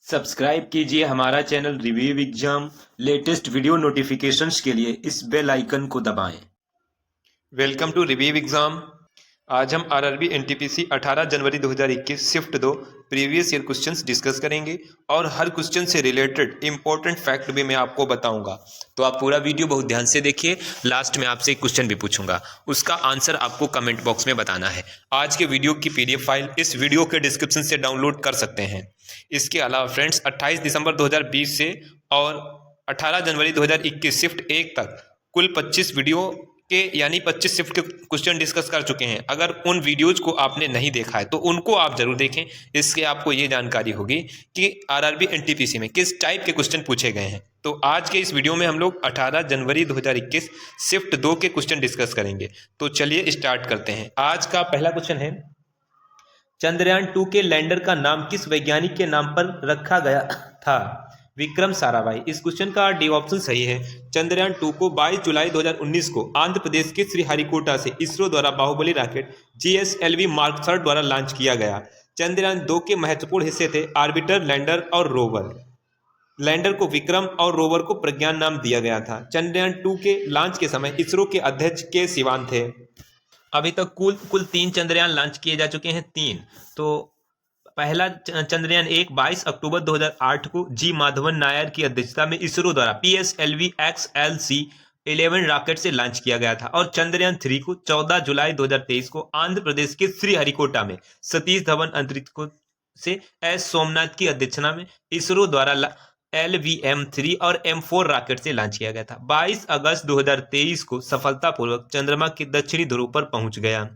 Subscribe कीजिए हमारा channel review exam latest video notifications के लिए इस बेल आइकन को दबाएं। Welcome to review exam. आज हम आरआरबी एनटीपीसी 18 जनवरी 2021 shift 2 previous year questions discuss करेंगे और हर क्वेश्चन से रिलेटेड इंपॉर्टेंट फैक्ट भी मैं आपको बताऊंगा। तो आप पूरा वीडियो बहुत ध्यान से देखिए। लास्ट में आपसे एक क्वेश्चन भी पूछूंगा, उसका आंसर आपको कमेंट बॉक्स में बताना है। आज के वीडियो की पीडीएफ फाइल इस वीडियो के डिस्क्रिप्शन से डाउनलोड कर सकते हैं। इसके अलावा फ्रेंड्स 28 दिसंबर 2020 से और 18 जनवरी 2021 शिफ्ट 1 तक कुल 25 वीडियो के यानी 25 शिफ्ट के क्वेश्चन डिस्कस कर चुके हैं। अगर उन वीडियोज को आपने नहीं देखा है तो उनको आप जरूर देखें। इससे आपको ये जानकारी होगी कि आरआरबी एनटीपीसी में किस टाइप के क्वेश्चन पूछे गए हैं। तो आज के इस वीडियो में हम लोग 18 जनवरी 2021 शिफ्ट 2 के क्वेश्चन डिस्कस करेंगे। तो चलिए स्टार्ट करते हैं। आज का पहला क्वेश्चन है, चंद्रयान 2 के लैंडर का नाम किस वैज्ञानिक के नाम पर रखा गया था? विक्रम साराभाई। इस क्वेश्चन का डी ऑप्शन सही है। चंद्रयान 2 को 22 जुलाई 2019 को आंध्र प्रदेश के श्रीहरिकोटा से इसरो द्वारा बाहुबली रॉकेट जीएसएलवी मार्क 3 द्वारा लॉन्च किया गया। चंद्रयान 2 के महत्वपूर्ण हिस्से थे ऑर्बिटर, लैंडर और रोवर। लैंडर को विक्रम और रोवर को प्रज्ञान नाम दिया गया था। चंद्रयान 2 के लॉन्च के समय इसरो के अध्यक्ष के सिवान थे। अभी तक कुल 3 चंद्रयान लॉन्च किए जा चुके हैं, 3। तो पहला चंद्रयान 1 22 अक्टूबर 2008 को जी माधवन नायर की अध्यक्षता में इसरो द्वारा PSLV XLC 11 रॉकेट से लॉन्च किया गया था। और चंद्रयान 3 को 14 जुलाई 2023 को आंध्र प्रदेश के श्रीहरिकोटा में सतीश धवन अंतरिक्ष से एस सोमनाथ की अध्यक्षता में इसरो द्वारा LVM-3 और M4 रॉकेट से लॉन्च किया गया था। 22 अगस्त 2023 को सफलतापूर्वक चंद्रमा के दक्षिणी ध्रुव पर पहुंच गया।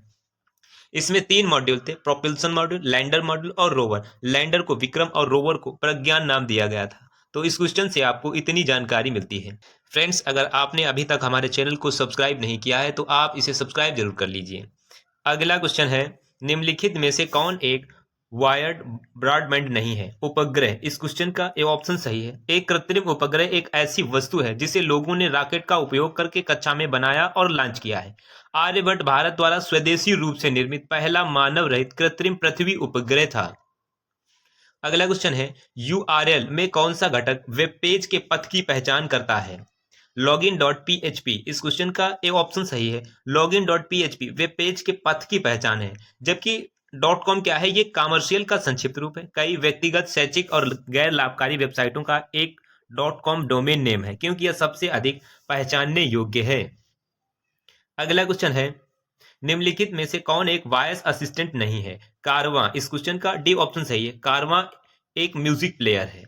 इसमें 3 मॉड्यूल थे, प्रोपल्सन मॉड्यूल, लैंडर मॉड्यूल और रोवर। लैंडर को विक्रम और रोवर को प्रज्ञान नाम दिया गया था। तो इस क्वेश्चन से आपको इतनी जानकारी मिलती है। फ्रेंड्स, अगर आपने अभी तक हमारे चैनल को सब्सक्राइब नहीं किया है तो आप इसे सब्सक्राइब जरूर कर लीजिए। अगला क्वेश्चन है, निम्नलिखित में से कौन एक वायर्ड ब्रॉडबैंड नहीं है? उपग्रह। इस क्वेश्चन का ए ऑप्शन सही है। एक कृत्रिम उपग्रह एक ऐसी वस्तु है जिसे लोगों ने रॉकेट का उपयोग करके कक्षा में बनाया और लॉन्च किया है। आर्यभट्ट भारत द्वारा स्वदेशी रूप से निर्मित पहला मानव रहित कृत्रिम पृथ्वी उपग्रह था। अगला क्वेश्चन है, URL में कौन सा घटक वेब पेज के पथ की पहचान करता है? login.php। इस क्वेश्चन का ए ऑप्शन सही है। login.php वेब पेज के पथ की पहचान है, जबकि .com क्या है? ये कॉमर्शियल का संक्षिप्त रूप है। कई व्यक्तिगत, शैक्षिक और गैर लाभकारी वेबसाइटों का एक .com डोमेन नेम है, क्योंकि यह सबसे अधिक पहचानने योग्य है। अगला क्वेश्चन है, निम्नलिखित में से कौन एक वॉइस असिस्टेंट नहीं है? कारवां। इस क्वेश्चन का डी ऑप्शन सही है। कारवां एक म्यूजिक प्लेयर है।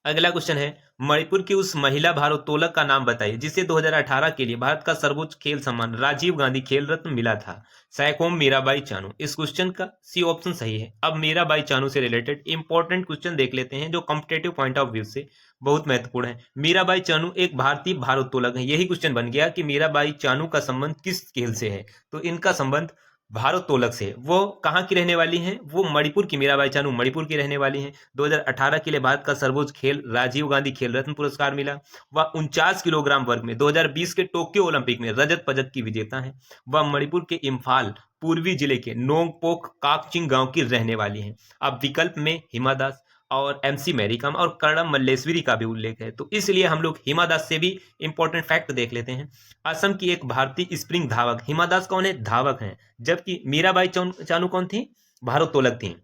अगला क्वेश्चन है, मणिपुर की उस महिला भारोत्तोलक का नाम बताइए जिसे 2018 के लिए भारत का सर्वोच्च खेल सम्मान राजीव गांधी खेल रत्न मिला था। सैकोम मीराबाई चानू। इस क्वेश्चन का सी ऑप्शन सही है। अब मीराबाई चानू से रिलेटेड इंपॉर्टेंट क्वेश्चन देख लेते हैं जो कॉम्पिटेटिव पॉइंट ऑफ व्यू से बहुत महत्वपूर्ण है। मीराबाई चानू एक भारतीय भारोत्तोलक है। यही क्वेश्चन बन गया कि मीराबाई चानू का संबंध किस खेल से है? तो इनका संबंध भारोत्तोलक से। वो कहाँ की रहने वाली हैं? वो मणिपुर की। मीराबाई चानू मणिपुर की रहने वाली हैं। 2018 के लिए भारत का सर्वोच्च खेल राजीव गांधी खेल रत्न पुरस्कार मिला। वह 49 किलोग्राम वर्ग में 2020 के टोक्यो ओलंपिक में रजत पदक की विजेता है। वह मणिपुर के इम्फाल पूर्वी जिले के नोंगपोक काकचिंग गांव की रहने वाली हैं। अब विकल्प में हिमा दास और MC मैरीकॉम और कर्णम मल्लेश्वरी का भी उल्लेख है, तो इसलिए हम लोग हिमा दास से भी इंपॉर्टेंट फैक्ट देख लेते हैं। असम की एक भारतीय स्प्रिंग धावक। हिमा दास कौन है? धावक हैं। जबकि मीराबाई चानू कौन थी? भारोत्तोलक थी।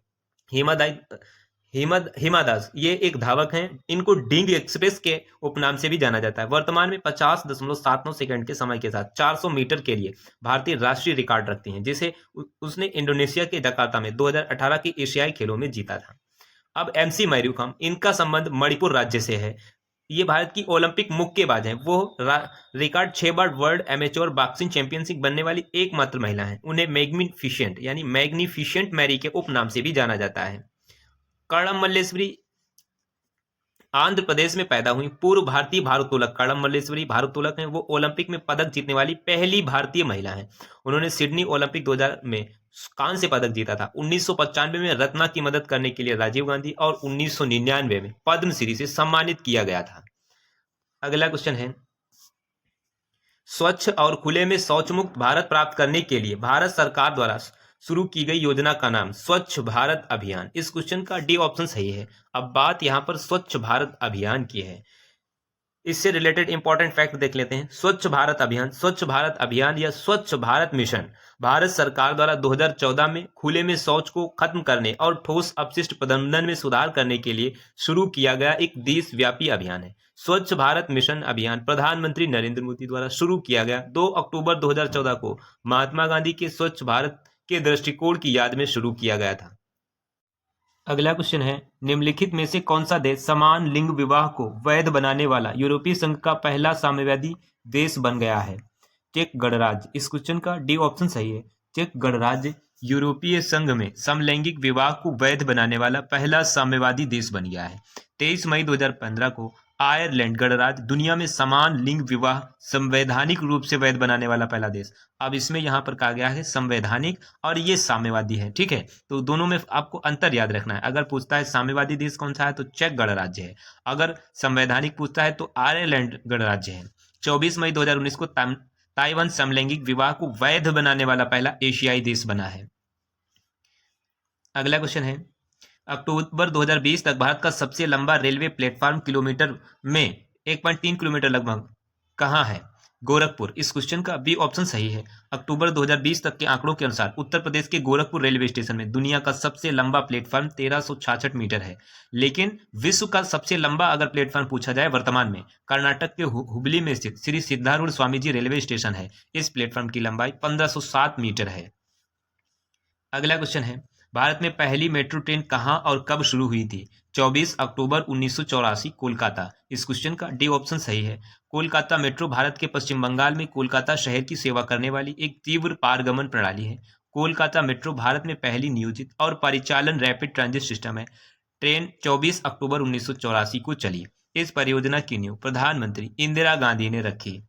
हिमा दास ये एक धावक हैं। इनको डिंग एक्सप्रेस के उपनाम से भी जाना जाता है। वर्तमान में 50.79 सेकंड के समय के साथ 400 मीटर के लिए भारतीय राष्ट्रीय रिकॉर्ड रखती हैं, जिसे उसने इंडोनेशिया के जकार्ता में 2018 के एशियाई खेलों में जीता था। अब MC मैरीकॉम, इनका संबंध मणिपुर राज्य से है। ये भारत की ओलंपिक मुक्केबाज हैं। वो रिकॉर्ड 6 बार वर्ल्ड एमेच्योर बॉक्सिंग चैंपियनशिप बनने वाली एकमात्र महिला हैं। उन्हें मैग्निफिशेंट यानी मैग्निफिशेंट मैरी के उपनाम से भी जाना जाता है। कर्णम मल्लेश्वरी आंध्र प्रदेश में पैदा हुई पूर्व भारतीय भारोत्तोलक कर्णम मल्लेश्वरी भारोत्तोलक हैं। वो ओलंपिक में पदक जीतने वाली पहली भारतीय महिला हैं। उन्होंने सिडनी ओलंपिक 2000 में कांस्य पदक जीता था। 1995 में रत्ना की मदद करने के लिए राजीव गांधी और 1999 में पद्मश्री से सम्मानित किया गया था। अगला क्वेश्चन है, स्वच्छ और खुले में शौच मुक्त भारत प्राप्त करने के लिए भारत सरकार द्वारा शुरू की गई योजना का नाम स्वच्छ भारत अभियान। इस क्वेश्चन का डी ऑप्शन सही है। अब बात यहाँ पर स्वच्छ भारत अभियान की है। इससे रिलेटेड इंपॉर्टेंट फैक्ट देख लेते हैं। स्वच्छ भारत अभियान या स्वच्छ भारत मिशन भारत सरकार द्वारा 2014 में खुले में शौच को खत्म करने और ठोस अपशिष्ट प्रबंधन में सुधार करने के लिए शुरू किया गया एक देशव्यापी अभियान है। स्वच्छ भारत मिशन अभियान प्रधानमंत्री नरेंद्र मोदी द्वारा शुरू किया गया 2 अक्टूबर 2014 को महात्मा गांधी के स्वच्छ भारत के दृष्टिकोण की याद में शुरू किया गया था। अगला क्वेश्चन है, निम्नलिखित में से कौन सा देश समान लिंग विवाह को वैध बनाने वाला यूरोपीय संघ का पहला साम्यवादी देश बन गया है? चेक गणराज्य। इस क्वेश्चन का डी ऑप्शन सही है। चेक गणराज्य यूरोपीय संघ में समलैंगिक विवाह को वैध बनाने वाला पहला साम्यवादी देश बन गया है। 23 मई 2015 को आयरलैंड गणराज्य दुनिया में समान लिंग विवाह संवैधानिक रूप से वैध बनाने वाला पहला देश। अब इसमें यहाँ पर कहा गया है संवैधानिक और ये साम्यवादी है, ठीक है। तो दोनों में आपको अंतर याद रखना है। अगर पूछता है साम्यवादी देश कौन सा है तो चेक गणराज्य है। अगर संवैधानिक पूछता है तो आयरलैंड गणराज्य है। 24 मई 2019 को ताइवान समलैंगिक विवाह को वैध बनाने वाला पहला एशियाई देश बना है। अगला क्वेश्चन है, अक्टूबर 2020 तक भारत का सबसे लंबा रेलवे प्लेटफॉर्म किलोमीटर में 1.3 किलोमीटर लगभग कहाँ है? गोरखपुर। इस क्वेश्चन का बी ऑप्शन सही है। अक्टूबर 2020 तक के आंकड़ों के अनुसार उत्तर प्रदेश के गोरखपुर रेलवे स्टेशन में दुनिया का सबसे लंबा प्लेटफॉर्म 1366 मीटर है। लेकिन विश्व का सबसे लंबा अगर प्लेटफॉर्म पूछा जाए वर्तमान में, कर्नाटक के हुबली में स्थित श्री सिद्धारूढ़ स्वामी जी रेलवे स्टेशन है। इस प्लेटफॉर्म की लंबाई 1507 मीटर है। अगला क्वेश्चन है, भारत में पहली मेट्रो ट्रेन कहां और कब शुरू हुई थी? 24 अक्टूबर 1984 कोलकाता। इस क्वेश्चन का डी ऑप्शन सही है। कोलकाता मेट्रो भारत के पश्चिम बंगाल में कोलकाता शहर की सेवा करने वाली एक तीव्र पारगमन प्रणाली है। कोलकाता मेट्रो भारत में पहली नियोजित और परिचालन रैपिड ट्रांजिट सिस्टम है। ट्रेन 24 अक्टूबर 1984 को चली। इस परियोजना की नींव प्रधानमंत्री इंदिरा गांधी ने रखी।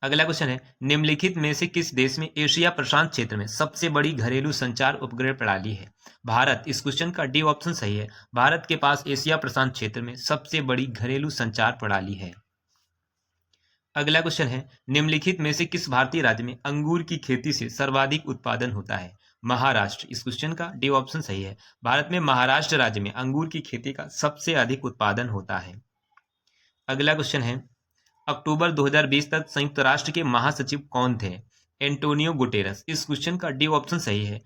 अगला क्वेश्चन है, निम्नलिखित में से किस देश में एशिया प्रशांत क्षेत्र में सबसे बड़ी घरेलू संचार उपग्रह प्रणाली है? भारत। इस क्वेश्चन का डी ऑप्शन सही है। भारत के पास एशिया प्रशांत क्षेत्र में सबसे बड़ी घरेलू संचार प्रणाली है। अगला क्वेश्चन है, निम्नलिखित में से किस भारतीय राज्य में अंगूर की खेती से सर्वाधिक उत्पादन होता है? महाराष्ट्र। इस क्वेश्चन का डी ऑप्शन सही है। भारत में महाराष्ट्र राज्य में अंगूर की खेती का सबसे अधिक उत्पादन होता है। अगला क्वेश्चन है, अक्टूबर 2020 तक संयुक्त राष्ट्र के महासचिव कौन थे? Antonio Guterres. इस क्वेश्चन का डी ऑप्शन सही है।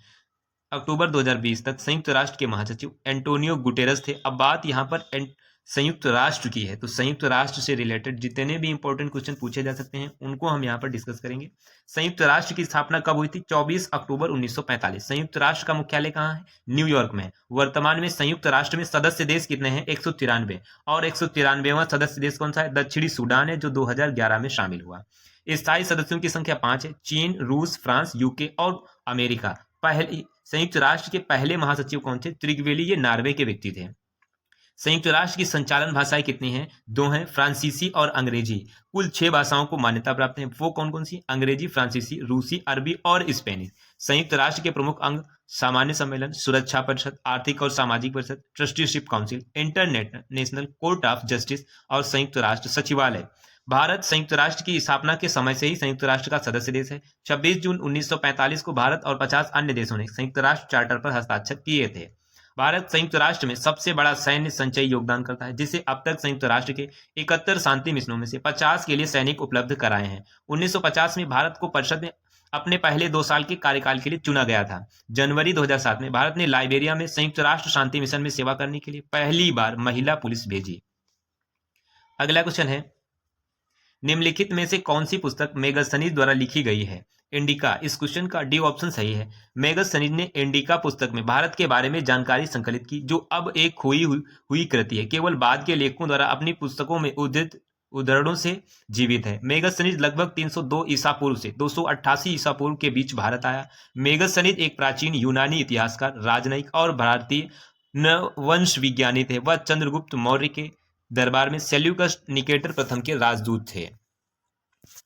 अक्टूबर 2020 तक संयुक्त राष्ट्र के महासचिव एंटोनियो गुटेरस थे। अब बात यहाँ पर संयुक्त राष्ट्र की है, तो संयुक्त राष्ट्र से रिलेटेड जितने भी इंपॉर्टेंट क्वेश्चन पूछे जा सकते हैं उनको हम यहाँ पर डिस्कस करेंगे। संयुक्त राष्ट्र की स्थापना कब हुई थी? 24 अक्टूबर 1945। संयुक्त राष्ट्र का मुख्यालय कहाँ है? न्यूयॉर्क में। वर्तमान में संयुक्त राष्ट्र में सदस्य देश कितने हैं? 193। और 193वां सदस्य देश कौन सा है? दक्षिणी सूडान है, जो 2011 में शामिल हुआ। स्थायी सदस्यों की संख्या 5 है। चीन, रूस, फ्रांस, यूके और अमेरिका। पहले संयुक्त राष्ट्र के पहले महासचिव कौन थे? त्रिगवेली, ये नॉर्वे के व्यक्ति थे। संयुक्त राष्ट्र की संचालन भाषाएं कितनी हैं? 2 हैं, फ्रांसीसी और अंग्रेजी। कुल 6 भाषाओं को मान्यता प्राप्त है। वो कौन कौन सी? अंग्रेजी, फ्रांसीसी, रूसी, अरबी और स्पेनिश। संयुक्त राष्ट्र के प्रमुख अंग सामान्य सम्मेलन, सुरक्षा परिषद, आर्थिक और सामाजिक परिषद, trusteeship council, international court of justice और संयुक्त राष्ट्र सचिवालय। भारत संयुक्त राष्ट्र की स्थापना के समय से ही संयुक्त राष्ट्र का सदस्य देश है। 26 जून 1945 को भारत और 50 अन्य देशों ने संयुक्त राष्ट्र चार्टर पर हस्ताक्षर किए थे। भारत संयुक्त राष्ट्र में सबसे बड़ा सैन्य संचयी योगदान करता है, जिसे अब तक संयुक्त राष्ट्र के 71 शांति मिशनों में से 50 के लिए सैनिक उपलब्ध कराए हैं। 1950 में भारत को परिषद में अपने पहले 2 साल के कार्यकाल के लिए चुना गया था। जनवरी 2007 में भारत ने लाइबेरिया में संयुक्त राष्ट्र शांति मिशन में सेवा करने के लिए पहली बार महिला पुलिस भेजी। अगला क्वेश्चन है, निम्नलिखित में से कौन सी पुस्तक मेगस्थनीज द्वारा लिखी गई है? इंडिका। इस क्वेश्चन का डी ऑप्शन सही है। मेगस्थनीज ने इंडिका पुस्तक में भारत के बारे में जानकारी संकलित की, जो अब एक खोई हुई कृति है। केवल बाद के लेखकों द्वारा अपनी पुस्तकों में उद्धृत उदाहरणों से जीवित है। मेगस्थनीज लगभग 302 ईसा पूर्व से 288 ईसा पूर्व के बीच भारत आया। मेगस्थनीज एक प्राचीन यूनानी इतिहासकार, राजनयिक और भारतीय वंश विज्ञानी थे। वह चंद्रगुप्त मौर्य के दरबार में सेल्यूकस निकेटर प्रथम के राजदूत थे।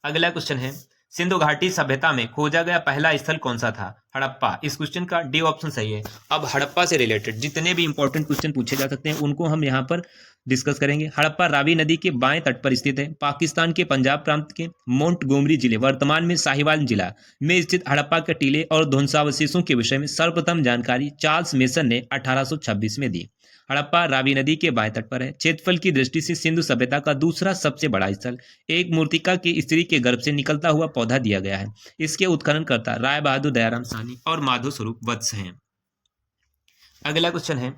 अगला क्वेश्चन है, सिंधु घाटी सभ्यता में खोजा गया पहला स्थल कौन सा था? हड़प्पा। इस क्वेश्चन का डी ऑप्शन सही है। अब हड़प्पा से रिलेटेड जितने भी इंपॉर्टेंट क्वेश्चन पूछे जा सकते हैं उनको हम यहाँ पर डिस्कस करेंगे। हड़प्पा रावी नदी के बाएं तट पर स्थित है। पाकिस्तान के पंजाब प्रांत के मोंटगोमरी जिले, वर्तमान में साहिवाल जिला में स्थित हड़प्पा के टीले और ध्वंसावशेषों के विषय में सर्वप्रथम जानकारी चार्ल्स मेसन ने 1826 में दी। हड़प्पा रावी नदी के बाएं तट पर है। क्षेत्रफल की दृष्टि से सिंधु सभ्यता का दूसरा सबसे बड़ा स्थल। एक मूर्तिका की स्त्री के गर्भ से निकलता हुआ पौधा दिया गया है। इसके उत्खननकर्ता राय बहादुर दयाराम साहनी और माधव स्वरूप वत्स हैं। अगला क्वेश्चन है,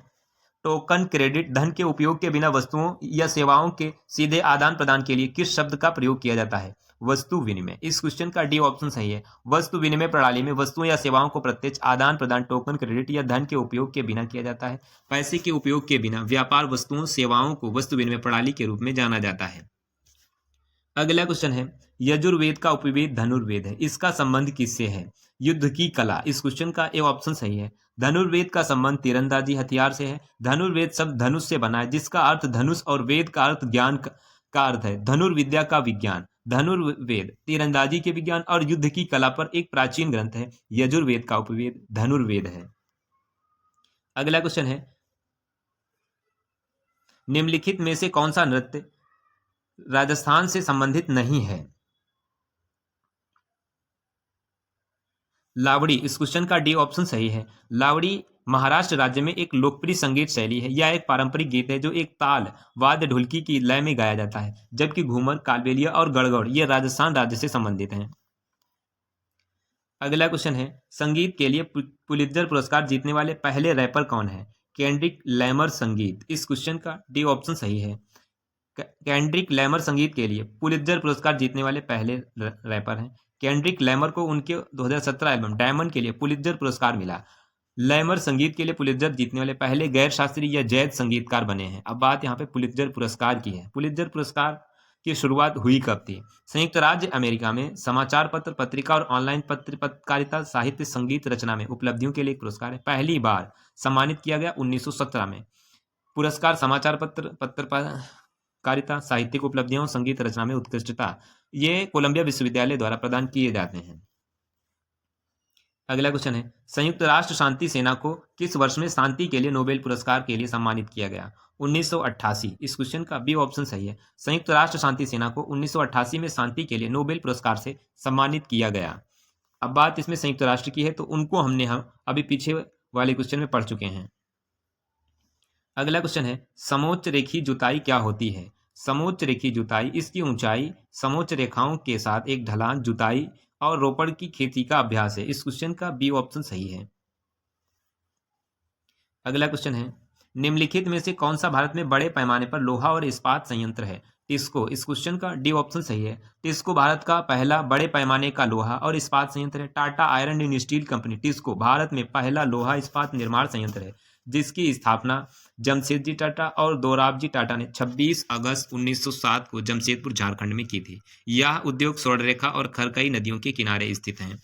टोकन क्रेडिट धन के उपयोग के बिना वस्तुओं या सेवाओं के सीधे आदान प्रदान के लिए किस शब्द का प्रयोग किया जाता है? वस्तु विनिमय। इस क्वेश्चन का डी ऑप्शन सही है। वस्तु विनिमय प्रणाली में वस्तुओं या सेवाओं को प्रत्यक्ष आदान प्रदान टोकन क्रेडिट या धन के उपयोग के बिना किया जाता है। पैसे के उपयोग के बिना व्यापार वस्तुओं सेवाओं को वस्तु विनिमय प्रणाली के रूप में जाना जाता है। अगला क्वेश्चन है, यजुर्वेद का उपवेद धनुर्वेद है। इसका संबंध किससे है? युद्ध की कला। इस क्वेश्चन का ए ऑप्शन सही है। धनुर्वेद का संबंध तीरंदाजी हथियार से है। धनुर्वेद शब्द धनुष से बना है, जिसका अर्थ धनुष और वेद का अर्थ ज्ञान का अर्थ है। धनुर्विद्या का विज्ञान। धनुर्वेद तीरंदाजी के विज्ञान और युद्ध की कला पर एक प्राचीन ग्रंथ है। यजुर्वेद का उपवेद धनुर्वेद है। अगला क्वेश्चन है, निम्नलिखित में से कौन सा नृत्य राजस्थान से संबंधित नहीं है? लावड़ी। इस क्वेश्चन का डी ऑप्शन सही है। लावड़ी महाराष्ट्र राज्य में एक लोकप्रिय संगीत शैली है। यह एक पारंपरिक गीत है जो एक ताल वाद्य ढोलकी की लय में गाया जाता है, जबकि घूमर, कालबेलिया और गड़गड़ ये राजस्थान राज्य से संबंधित हैं। अगला क्वेश्चन है, संगीत के लिए पुलित्जर पुरस्कार जीतने वाले पहले रैपर कौन है? Kendrick Lamar. संगीत। इस क्वेश्चन का डी ऑप्शन सही है। केंड्रिक लैमर संगीत के लिए पुलित्जर पुरस्कार जीतने वाले पहले रैपर हैं। केंड्रिक लैमर को उनके 2017 एल्बम डायमंड के लिए पुलित्जर पुरस्कार मिला। लैमर संगीत के लिए पुलित्जर जीतने वाले पहले गैर शास्त्रीय या जैज संगीतकार बने हैं। अब बात यहाँ पे पुलित्जर पुरस्कार की है। पुलित्जर पुरस्कार की शुरुआत हुई कब थी? संयुक्त राज्य अमेरिका में समाचार पत्र, पत्रिका और ऑनलाइन पत्रकारिता, साहित्य, संगीत रचना में उपलब्धियों के लिए एक पुरस्कार है। पहली बार सम्मानित किया गया 1917 में। पुरस्कार समाचार पत्र, पत्रकारिता, साहित्यिक उपलब्धियों, संगीत रचना में उत्कृष्टता, ये कोलंबिया विश्वविद्यालय द्वारा प्रदान किए जाते हैं। अगला क्वेश्चन है, संयुक्त राष्ट्र शांति सेना को किस वर्ष में शांति के लिए नोबेल पुरस्कार के लिए सम्मानित किया गया? 1988। इस क्वेश्चन का बी ऑप्शन सही है। संयुक्त राष्ट्र शांति सेना को 1988 में शांति के लिए नोबेल पुरस्कार से सम्मानित किया गया। अब बात इसमें संयुक्त राष्ट्र की है, तो उनको हम अभी पीछे वाले क्वेश्चन में पढ़ चुके हैं। अगला क्वेश्चन है, समोच्च रेखी जुताई क्या होती है? समोच्च रेखी जुताई इसकी ऊंचाई समोच्च रेखाओं के साथ एक ढलान, जुताई और रोपण की खेती का अभ्यास है। इस क्वेश्चन का बी ऑप्शन सही है। अगला क्वेश्चन है, निम्नलिखित में से कौन सा भारत में बड़े पैमाने पर लोहा और इस्पात संयंत्र है? टिस्को। इस क्वेश्चन का डी ऑप्शन सही है। टिस्को भारत का पहला बड़े पैमाने का लोहा और इस्पात संयंत्र है। Tata iron and steel company TISCO Bharat में पहला लोहा इस्पात निर्माण संयंत्र है, जिसकी स्थापना जमशेदजी टाटा और दोराबजी टाटा ने 26 अगस्त 1907 को जमशेदपुर, झारखंड में की थी। यह उद्योग स्वर्णरेखा और खरकई नदियों के किनारे स्थित है।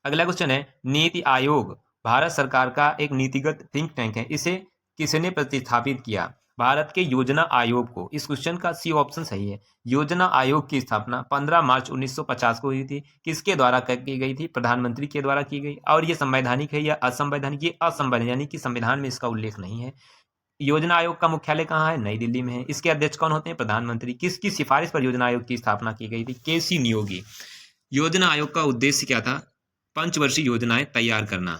अगला क्वेश्चन है, नीति आयोग भारत सरकार का एक नीतिगत थिंक टैंक है। इसे किसने प्रतिस्थापित किया? भारत के योजना आयोग को। इस क्वेश्चन का सी ऑप्शन सही है। योजना आयोग की स्थापना 15 मार्च 1950 को हुई थी। किसके द्वारा की गई थी? प्रधानमंत्री के द्वारा की गई। और ये संवैधानिक है या असंवैधानिक? ये असंवैधानिक, की संविधान में इसका उल्लेख नहीं है। योजना आयोग का मुख्यालय कहाँ है? नई दिल्ली में है। इसके अध्यक्ष कौन होते हैं? प्रधानमंत्री। किसकी सिफारिश पर योजना आयोग की स्थापना की गई थी? केसी नियोगी। योजना आयोग का उद्देश्य क्या था? पंचवर्षीय योजनाएं तैयार करना।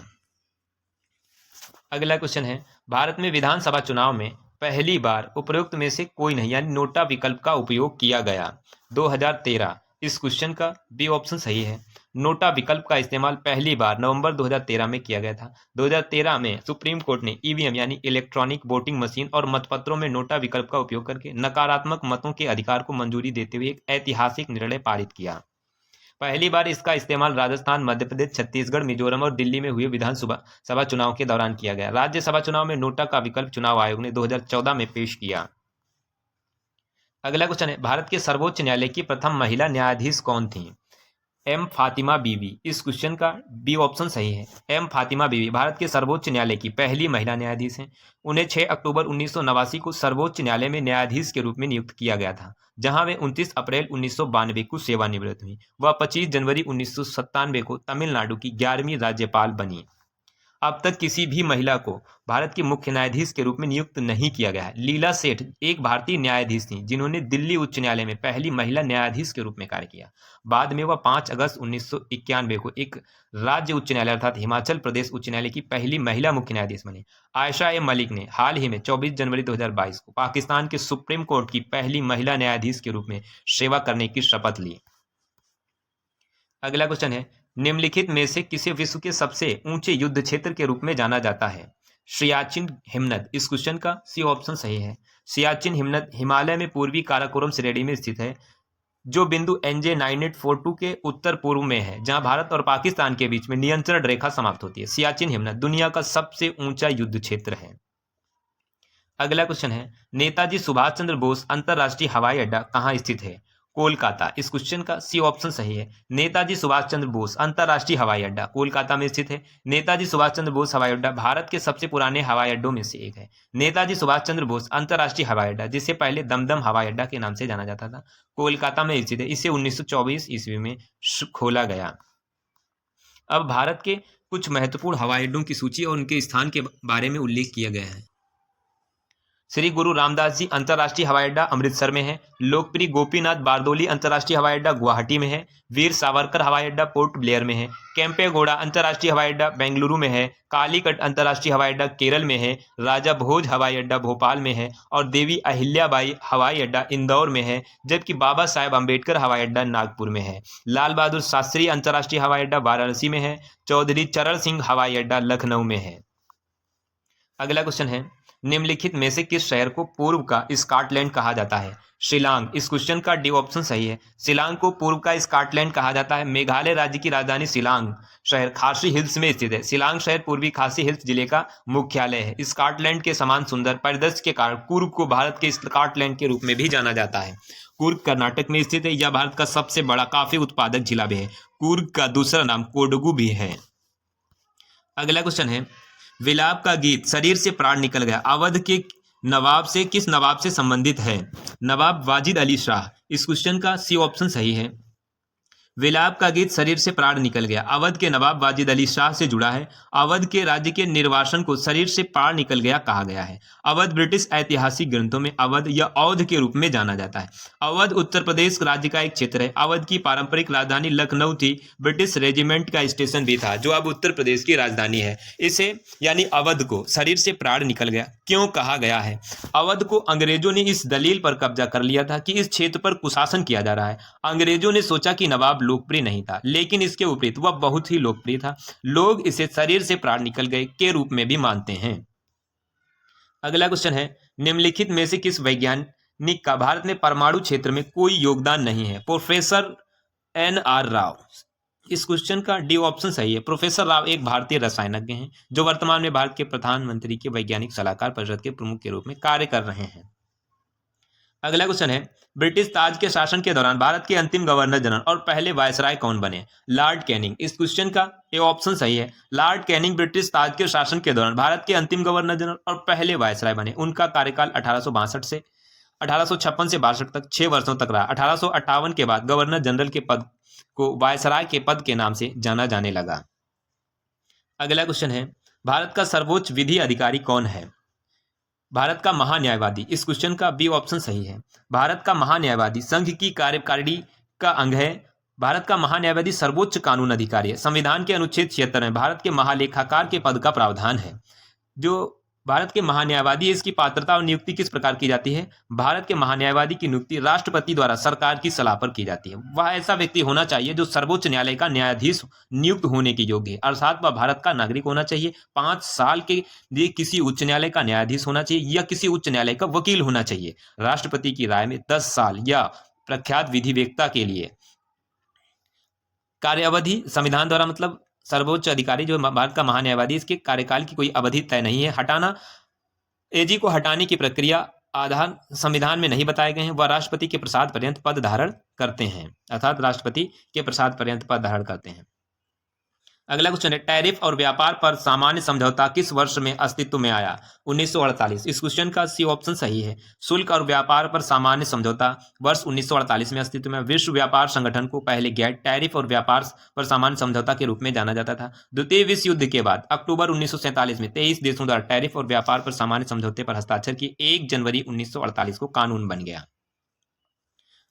अगला क्वेश्चन है, भारत में विधानसभा चुनाव में पहली बार उपरोक्त में से कोई नहीं यानी नोटा विकल्प का उपयोग किया गया? 2013। इस क्वेश्चन का बी ऑप्शन सही है। नोटा विकल्प का इस्तेमाल पहली बार नवंबर 2013 में किया गया था। 2013 में सुप्रीम कोर्ट ने ईवीएम यानी इलेक्ट्रॉनिक वोटिंग मशीन और मतपत्रों में नोटा विकल्प का उपयोग करके नकारात्मक मतों के अधिकार को मंजूरी देते हुए एक ऐतिहासिक निर्णय पारित किया। पहली बार इसका इस्तेमाल राजस्थान, मध्य प्रदेश, छत्तीसगढ़, मिजोरम और दिल्ली में हुए विधानसभा चुनाव के दौरान किया गया। राज्यसभा चुनाव में नोटा का विकल्प चुनाव आयोग ने 2014 में पेश किया। अगला क्वेश्चन है, भारत के सर्वोच्च न्यायालय की प्रथम महिला न्यायाधीश कौन थी? एम फातिमा बीवी। इस क्वेश्चन का बी ऑप्शन सही है। एम फातिमा बीवी भारत के सर्वोच्च न्यायालय की पहली महिला न्यायाधीश हैं। उन्हें 6 अक्टूबर 1989 को सर्वोच्च न्यायालय में न्यायाधीश के रूप में नियुक्त किया गया था, जहां वे 29 अप्रैल 1992 को सेवानिवृत्त हुई। वह 25 जनवरी 1997 को तमिलनाडु की 11वीं राज्यपाल बनी। अब तक किसी भी महिला को भारत के मुख्य न्यायाधीश के रूप में नियुक्त नहीं किया गया है। लीला सेठ एक भारतीय न्यायाधीश थी जिन्होंने दिल्ली उच्च न्यायालय में पहली महिला न्यायाधीश के रूप में कार्य किया। बाद में वह 5 अगस्त 1991 को एक राज्य उच्च न्यायालय अर्थात हिमाचल प्रदेश उच्च न्यायालय की पहली महिला मुख्य न्यायाधीश बनी। आयशा ए मलिक ने हाल ही में 24 जनवरी 2022 को पाकिस्तान के सुप्रीम कोर्ट की पहली महिला न्यायाधीश के रूप में सेवा करने की शपथ ली। अगला क्वेश्चन है, निम्नलिखित में से किसे विश्व के सबसे ऊंचे युद्ध क्षेत्र के रूप में जाना जाता है? सियाचिन हिमनद। इस क्वेश्चन का सी ऑप्शन सही है। सियाचिन हिमनद हिमालय में पूर्वी काराकोरम श्रेणी में स्थित है, जो बिंदु NJ 9842 के उत्तर पूर्व में है, जहां भारत और पाकिस्तान के बीच में नियंत्रण रेखा समाप्त होती है। सियाचिन हिमनद दुनिया का सबसे ऊंचा युद्ध क्षेत्र है। अगला क्वेश्चन है, नेताजी सुभाष चंद्र बोस अंतरराष्ट्रीय हवाई अड्डा कहाँ स्थित है? कोलकाता। इस क्वेश्चन का सी ऑप्शन सही है। नेताजी सुभाष चंद्र बोस अंतरराष्ट्रीय हवाई अड्डा कोलकाता में स्थित है। नेताजी सुभाष चंद्र बोस हवाई अड्डा भारत के सबसे पुराने हवाई अड्डों में से एक है। नेताजी सुभाष चंद्र बोस अंतरराष्ट्रीय हवाई अड्डा, जिसे पहले दमदम हवाई अड्डा के नाम से जाना जाता था, कोलकाता में स्थित है। इसे 1924 ईस्वी में खोला गया। अब भारत के कुछ महत्वपूर्ण हवाई अड्डों की सूची और उनके स्थान के बारे में उल्लेख किया गया है। श्री गुरु रामदास जी अंतर्राष्ट्रीय हवाई अड्डा अमृतसर में है। लोकप्रिय गोपीनाथ बारदोली अंतर्राष्ट्रीय हवाई अड्डा गुवाहाटी में है। वीर सावरकर हवाई अड्डा पोर्ट ब्लेयर में है। केम्पेगौड़ा अंतर्राष्ट्रीय हवाई अड्डा बेंगलुरु में है। कालीकट अंतर्राष्ट्रीय हवाई अड्डा केरल में है। राजा भोज हवाई अड्डा भोपाल में है और देवी अहिल्याबाई हवाई अड्डा इंदौर में है, जबकि बाबा साहेब अम्बेडकर हवाई अड्डा नागपुर में है। लाल बहादुर शास्त्री अंतर्राष्ट्रीय हवाई अड्डा वाराणसी में है। चौधरी चरण सिंह हवाई अड्डा लखनऊ में है। अगला क्वेश्चन है, निम्नलिखित में से किस शहर को पूर्व का स्कॉटलैंड कहा जाता है? शिलांग। इस क्वेश्चन का डी ऑप्शन सही है। शिलांग को पूर्व का स्कॉटलैंड कहा जाता है। मेघालय राज्य की राजधानी शिलांग शहर खासी हिल्स में स्थित है। शिलांग शहर पूर्वी खासी हिल्स जिले का मुख्यालय है। स्कॉटलैंड के समान सुंदर परिदृश्य के कारण कुर्ग को भारत के स्कॉटलैंड के रूप में भी जाना जाता है। कुर्ग कर्नाटक में स्थित है। यह भारत का सबसे बड़ा कॉफी उत्पादक जिला भी है। कुर्ग का दूसरा नाम कोडगू भी है। अगला क्वेश्चन है, विलाप का गीत शरीर से प्राण निकल गया अवध के नवाब से किस नवाब से संबंधित है? नवाब वाजिद अली शाह। इस क्वेश्चन का सी ऑप्शन सही है। विलाप का गीत शरीर से प्राण निकल गया अवध के नवाब वाजिद अली शाह से जुड़ा है। अवध के राज्य के निर्वासन को शरीर से प्राण निकल गया कहा गया है। अवध ब्रिटिश ऐतिहासिक ग्रंथों में अवध या औध के रूप में जाना जाता है। अवध उत्तर प्रदेश राज्य का एक क्षेत्र है। अवध की पारंपरिक राजधानी लखनऊ थी। ब्रिटिश रेजिमेंट का स्टेशन भी था, जो अब उत्तर प्रदेश की राजधानी है। इसे यानी अवध को शरीर से प्राण निकल गया क्यों कहा गया है? अवध को अंग्रेजों ने इस दलील पर कब्जा कर लिया था कि इस क्षेत्र पर कुशासन किया जा रहा है। अंग्रेजों ने सोचा कि नवाब लोकप्रिय नहीं था, लेकिन इसके विपरीत वह बहुत ही लोकप्रिय था। लोग इसे शरीर से प्राण निकल गए के रूप में भी मानते हैं। अगला क्वेश्चन है, निम्नलिखित में से किस वैज्ञानिक का भारत में परमाणु क्षेत्र में कोई योगदान नहीं है? Professor NR Rao. इस क्वेश्चन का डी ऑप्शन सही है। प्रोफेसर राव एक भारतीय रसायनज्ञ हैं, जो वर्तमान में भारत के प्रधानमंत्री के वैज्ञानिक सलाहकार परिषद के प्रमुख के रूप में कार्य कर रहे हैं। अगला क्वेश्चन है, ब्रिटिश ताज के शासन के दौरान भारत के अंतिम गवर्नर जनरल और पहले वायसराय कौन बने? Lord Canning. इस क्वेश्चन का ए ऑप्शन सही है। लॉर्ड कैनिंग ब्रिटिश ताज के शासन के दौरान भारत के अंतिम गवर्नर जनरल और पहले वायसराय बने। उनका कार्यकाल 1856 से 62 तक 6 वर्षों तक रहा। 1858 के बाद गवर्नर जनरल के पद को वायसराय के पद के नाम से जाना जाने लगा। अगला क्वेश्चन है, भारत का सर्वोच्च विधि अधिकारी कौन है? भारत का महान्यायवादी। इस क्वेश्चन का बी ऑप्शन सही है। भारत का महान्यायवादी संघ की कार्यकारिणी का अंग है। भारत का महान्यायवादी सर्वोच्च कानून अधिकारी है। संविधान के अनुच्छेद 76 में भारत के महालेखाकार के पद का प्रावधान है। जो भारत के महान्यायवादी है, इसकी पात्रता और नियुक्ति किस प्रकार की जाती है? भारत के महान्यायवादी की नियुक्ति राष्ट्रपति द्वारा सरकार की सलाह पर की जाती है। वह ऐसा व्यक्ति होना चाहिए जो सर्वोच्च न्यायालय का न्यायाधीश नियुक्त होने की योग्य है, अर्थात वह भारत का नागरिक होना चाहिए। 5 साल के लिए किसी उच्च न्यायालय का न्यायाधीश होना चाहिए या किसी उच्च न्यायालय का वकील होना चाहिए। राष्ट्रपति की राय में 10 साल या प्रख्यात विधिवेत्ता के लिए कार्यावधि संविधान द्वारा, मतलब सर्वोच्च अधिकारी जो भारत का महान्यायवादी, इसके कार्यकाल की कोई अवधि तय नहीं है। एजी को हटाने की प्रक्रिया आधार संविधान में नहीं बताए गए हैं। वह राष्ट्रपति के प्रसाद पर्यंत पद धारण करते हैं, अर्थात राष्ट्रपति के प्रसाद पर्यंत पद धारण करते हैं। अगला क्वेश्चन है, टैरिफ और व्यापार पर सामान्य समझौता किस वर्ष में अस्तित्व में आया? 1948। इस क्वेश्चन का सी ऑप्शन सही है। शुल्क और व्यापार पर सामान्य समझौता वर्ष 1948 में अस्तित्व में। विश्व व्यापार संगठन को पहले गैट टैरिफ और व्यापार पर सामान्य समझौता के रूप में जाना जाता था। द्वितीय विश्व युद्ध के बाद अक्टूबर 1947 में 23 देशों द्वारा टैरिफ और व्यापार पर सामान्य समझौते पर हस्ताक्षर किए 1 जनवरी 1948 को कानून बन गया।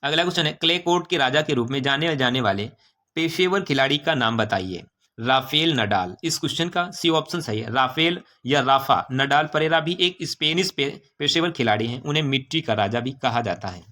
अगला क्वेश्चन है, क्ले कोर्ट के राजा के रूप में जाने जाने वाले पेशेवर खिलाड़ी का नाम बताइए? Rafael Nadal. इस क्वेश्चन का सी ऑप्शन सही है। राफेल या राफा नडाल परेरा भी एक स्पेनिश पेशेवर खिलाड़ी हैं। उन्हें मिट्टी का राजा भी कहा जाता है।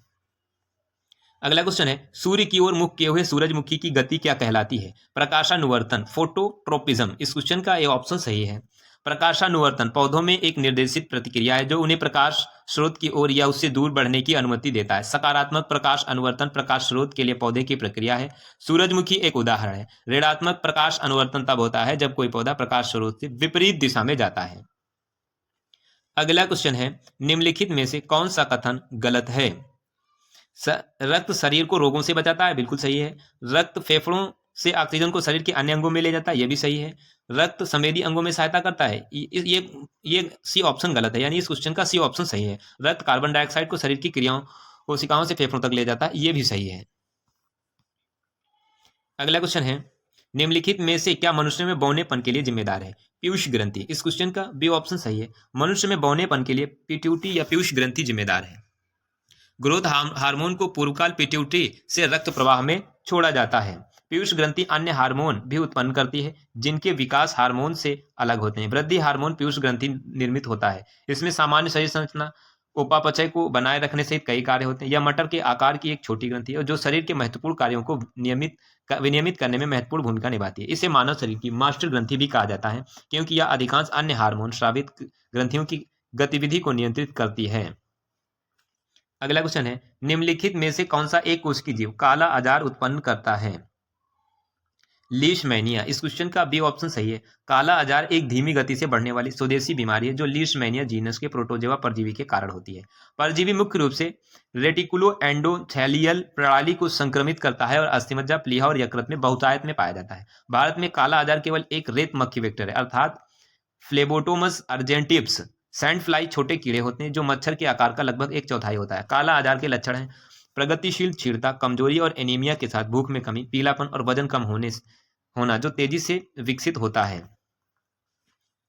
अगला क्वेश्चन है, सूर्य की ओर मुख किए हुए सूरजमुखी की गति क्या कहलाती है? प्रकाशानुवर्तन, फोटोट्रोपिज्म। इस क्वेश्चन का ये ऑप्शन सही है। प्रकाशानुवर्तन पौधों में एक निर्देशित प्रतिक्रिया है जो उन्हें प्रकाश स्रोत की ओर या उससे दूर बढ़ने की अनुमति देता है। सकारात्मक प्रकाश अनुवर्तन प्रकाश स्रोत के लिए पौधे की प्रक्रिया है। सूरजमुखी एक उदाहरण है। ऋणात्मक प्रकाश अनुवर्तन तब होता है जब कोई पौधा प्रकाश स्रोत से विपरीत दिशा में जाता है। अगला क्वेश्चन है, निम्नलिखित में से कौन सा कथन गलत है? रक्त शरीर को रोगों से बचाता है, बिल्कुल सही है। रक्त फेफड़ों से ऑक्सीजन को शरीर के अन्य अंगों में ले जाता है, यह भी सही है। रक्त संवेदी अंगों में सहायता करता है, ये सी ऑप्शन गलत है, यानी इस क्वेश्चन का सी ऑप्शन सही है। रक्त कार्बन डाइऑक्साइड को शरीर की क्रियाओं कोशिकाओं से फेफड़ों तक ले जाता है, ये भी सही है। अगला क्वेश्चन है, निम्नलिखित में से क्या मनुष्य में बौनेपन के लिए जिम्मेदार है? पीयूष ग्रंथि। इस क्वेश्चन का बी ऑप्शन सही है। मनुष्य में बौनेपन के लिए पिट्यूटरी या पीयूष ग्रंथि जिम्मेदार है। ग्रोथ हार्मोन को पूर्वकाल पिट्यूटरी से रक्त प्रवाह में छोड़ा जाता है। पीयूष ग्रंथि अन्य हार्मोन भी उत्पन्न करती है जिनके विकास हार्मोन से अलग होते हैं। वृद्धि हार्मोन पीयूष ग्रंथि निर्मित होता है। इसमें सामान्य शरीर संरचना, उपापचय को बनाए रखने सहित कई कार्य होते हैं। यह मटर के आकार की एक छोटी ग्रंथि है जो शरीर के महत्वपूर्ण कार्यों को विनियमित करने में महत्वपूर्ण भूमिका निभाती है। इसे मानव शरीर की मास्टर ग्रंथि भी कहा जाता है क्योंकि यह अधिकांश अन्य हार्मोन स्रावित ग्रंथियों की गतिविधि को नियंत्रित करती है। अगला क्वेश्चन है, निम्नलिखित में से कौन सा एक कोशिकीय जीव काला आजार उत्पन्न करता है? लीशमैनिया। इस क्वेश्चन का बी ऑप्शन सही है। काला आजार एक धीमी गति से बढ़ने वाली स्वदेशी बीमारी है जो लीशमैनिया जीनस के प्रोटोजोआ परजीवी के कारण होती है। परजीवी मुख्य रूप से रेटिकुलो एंडोथेलियल प्रणाली को संक्रमित करता है और अस्थिमज्जा, प्लीहा और यकृत में बहुतायत में पाया जाता है। भारत में काला आजार केवल एक रेत मक्खी वेक्टर है अर्थात फ्लेबोटोमस अर्जेंटिप्स। सैंड फ्लाई छोटे कीड़े होते हैं जो मच्छर के आकार का लगभग 1/4 होता है। काला आजार के लक्षण हैं प्रगतिशील क्षीणता, कमजोरी और एनीमिया के साथ भूख में कमी, पीलापन और वजन कम होना जो तेजी से विकसित होता है।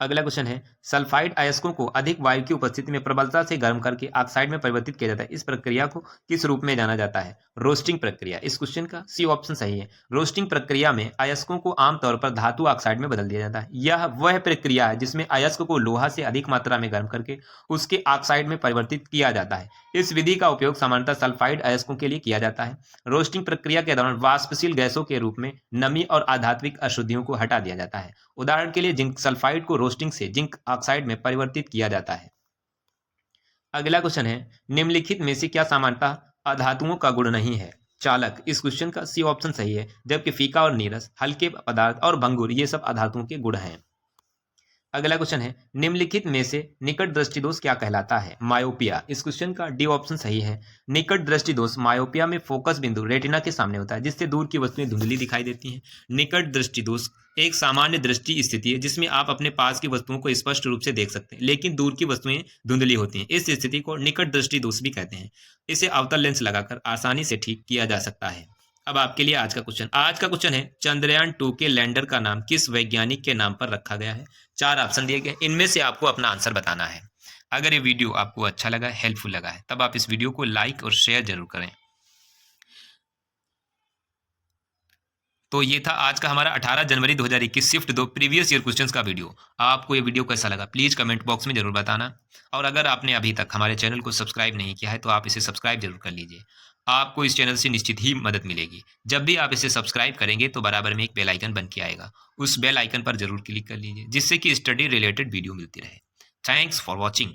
अगला क्वेश्चन है, सल्फाइड अयस्कों को अधिक वायु की उपस्थिति में प्रबलता से गर्म करके ऑक्साइड में परिवर्तित किया जाता है। इस प्रक्रिया को किस रूप में जाना जाता है? रोस्टिंग प्रक्रिया। इस क्वेश्चन का सी ऑप्शन सही है। रोस्टिंग प्रक्रिया में अयस्कों को आमतौर पर धातु ऑक्साइड में बदल दिया जाता है। यह वह प्रक्रिया है जिसमें अयस्क को लोहा से अधिक मात्रा में गर्म करके उसके ऑक्साइड में परिवर्तित किया जाता है। इस विधि का उपयोग सामान्यतः सल्फाइड अयस्कों के लिए किया जाता है। रोस्टिंग प्रक्रिया के दौरान वाष्पशील गैसों के रूप में नमी और आधात्विक अशुद्धियों को हटा दिया जाता है। उदाहरण के लिए जिंक सल्फाइड को रोस्टिंग से जिंक ऑक्साइड में परिवर्तित किया जाता है। अगला क्वेश्चन है, निम्नलिखित में से क्या सामान्यतः अधातुओं का गुण नहीं है? चालक। इस क्वेश्चन का सी ऑप्शन सही है, जबकि फीका और नीरस, हल्के पदार्थ और भंगुर ये सब अधातुओं के गुण हैं। अगला क्वेश्चन है, निम्नलिखित में से निकट दृष्टि दोष क्या कहलाता है? मायोपिया। इस क्वेश्चन का डी ऑप्शन सही है। निकट दृष्टि दोष मायोपिया में फोकस बिंदु रेटिना के सामने होता है जिससे दूर की वस्तुएं धुंधली दिखाई देती हैं। निकट दृष्टि दोष एक सामान्य दृष्टि स्थिति है जिसमें आप अपने पास की वस्तुओं को स्पष्ट रूप से देख सकते हैं लेकिन दूर की वस्तुएं धुंधली होती हैं। इस स्थिति को निकट दृष्टि दोष भी कहते हैं। इसे अवतल लेंस लगाकर आसानी से ठीक किया जा सकता है। अब आपके लिए आज का क्वेश्चन है, चंद्रयान 2 के लैंडर का नाम किस वैज्ञानिक के नाम पर रखा गया है? 4 ऑप्शन दिए गए, इनमें से आपको अपना आंसर बताना है। अगर ये वीडियो आपको अच्छा लगा, हेल्पफुल लगा है, तब आप इस वीडियो को लाइक और शेयर जरूर करें। तो ये था आज का हमारा 18 जनवरी 2021 शिफ्ट 2 प्रीवियस ईयर क्वेश्चंस का वीडियो। आपको ये वीडियो कैसा लगा प्लीज़ कमेंट बॉक्स में जरूर बताना। और अगर आपने अभी तक हमारे चैनल को सब्सक्राइब नहीं किया है तो आप इसे सब्सक्राइब जरूर कर लीजिए। आपको इस चैनल से निश्चित ही मदद मिलेगी। जब भी आप इसे सब्सक्राइब करेंगे तो बराबर में एक बेल आइकन बन के आएगा, उस बेल आइकन पर जरूर क्लिक कर लीजिए जिससे कि स्टडी रिलेटेड वीडियो मिलती रहे। Thanks for watching.